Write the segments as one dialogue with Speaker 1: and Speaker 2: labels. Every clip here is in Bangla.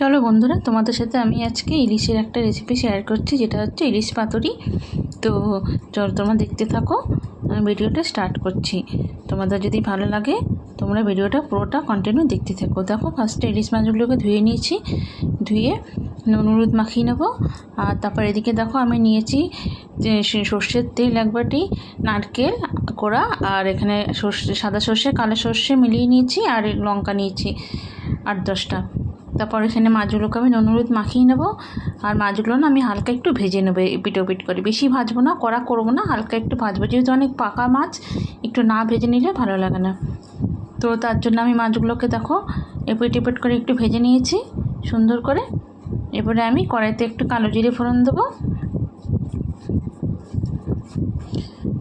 Speaker 1: চলো বন্ধুরা, তোমাদের সাথে আমি আজকে ইলিশের একটা রেসিপি শেয়ার করছি, যেটা হচ্ছে ইলিশ পাতুরি। তো চলো তোমরা দেখতে থাকো, আমি ভিডিওটা স্টার্ট করছি। তোমাদের যদি ভালো লাগে তোমরা ভিডিওটা পুরোটা কন্টিনিউ দেখতে থাকো। দেখো, ফার্স্টে ইলিশ মাছগুলোকে ধুয়ে নিয়েছি, ধুয়ে নুন হলুদ মাখিয়ে নেবো। আর তারপর এদিকে দেখো আমি নিয়েছি যে সর্ষের তেল এক বাটি, নারকেল কোড়া, আর এখানে সর্ষে, সাদা সর্ষে কালো সর্ষে মিলিয়ে নিয়েছি, আর লঙ্কা নিয়েছি 8-10টা। তারপর এখানে মাছগুলোকে আমি নুন হলুদ মাখিয়ে নেবো। আর মাছগুলো না আমি হালকা একটু ভেজে নেবো, এপিট ওপিট করে, বেশি ভাজবো না, কড়া করবো না, হালকা একটু ভাজবো, যেহেতু অনেক পাকা মাছ, একটু না ভেজে নিলে ভালো লাগে না। তো তার জন্য আমি মাছগুলোকে দেখো এপিট এপিট করে একটু ভেজে নিয়েছি সুন্দর করে। এবারে আমি কড়াইতে একটু কালো জিরে ফোড়ন দেবো।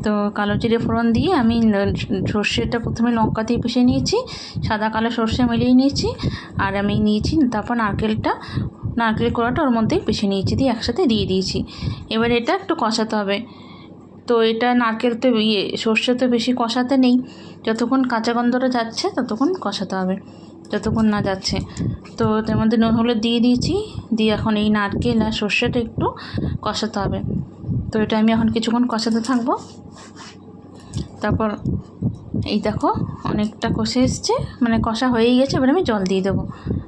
Speaker 1: তো কালো জিরে ফোড়ন দিয়ে আমি সর্ষেটা প্রথমে লঙ্কা দিয়ে পিষে নিয়েছি, সাদা কালো সর্ষে মিলিয়ে নিয়েছি, আর আমি নিয়েছি তারপর নারকেল কোড়াটা ওর মধ্যেই পিষে নিয়েছি, দিয়ে একসাথে দিয়ে দিয়েছি। এবার এটা একটু কষাতে হবে। তো এটা নারকেল তো সর্ষে তো বেশি কষাতে নেই, যতক্ষণ কাঁচা গন্ধটা যাচ্ছে ততক্ষণ কষাতে হবে, যতক্ষণ না যাচ্ছে। তো তার মধ্যে নুন হলুদ দিয়ে দিয়েছি, দিয়ে এখন এই নারকেল আর সর্ষেটা একটু কষাতে হবে। তো এটা আমি এখন কিছুক্ষণ কষাতে থাকবো। তারপর এই দেখো অনেকটা কষে এসছে, মানে কষা হয়েই গেছে। এবার আমি জল দিয়ে দেবো।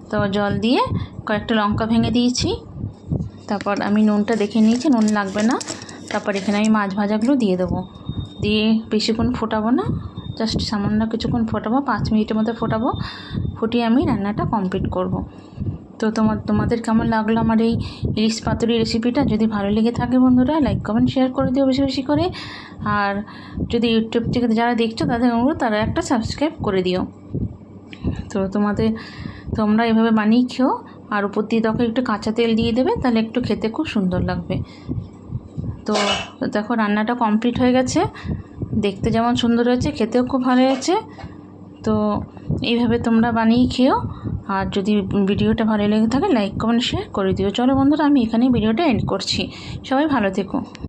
Speaker 1: তো জল দিয়ে কয়েকটা লঙ্কা ভেঙে দিয়েছি। তারপর আমি নুনটা দেখে নিয়েছি, নুন লাগবে না। তারপর এখানে আমি মাছ ভাজাগুলো দিয়ে দেবো, দিয়ে বেশিক্ষণ ফোটাবো না, জাস্ট সামান্য কিছুক্ষণ ফোটাবো, 5 মিনিটের মধ্যে ফোটাবো। ফুটিয়ে আমি রান্নাটা কমপ্লিট করব। তো তোমাদের কেমন লাগলো আমার এই ইলিশ পাতুরি রেসিপিটা? যদি ভালো লেগে থাকে বন্ধুরা, লাইক কমেন্ট শেয়ার করে দিও বেশি বেশি করে। আর যদি ইউটিউব থেকে যারা দেখছো তাদের অনুরোধ, তারা একটা সাবস্ক্রাইব করে দিও। তো তোমরা এভাবে বানিয়ে খেও। আর উপর দিয়ে দেখো একটু কাঁচা তেল দিয়ে দেবে, তাহলে একটু খেতে খুব সুন্দর লাগবে। তো দেখো রান্নাটা কমপ্লিট হয়ে গেছে, দেখতে যেমন সুন্দর হয়েছে, খেতেও খুব ভালো হয়েছে। তো এইভাবে তোমরা বানিয়ে খেও। আর যদি ভিডিওটা ভালো লেগে থাকে লাইক কমেন্ট শেয়ার করে দিও। চলো বন্ধুরা, আমি এখানেই ভিডিওটা এন্ড করছি। সবাই ভালো থেকো।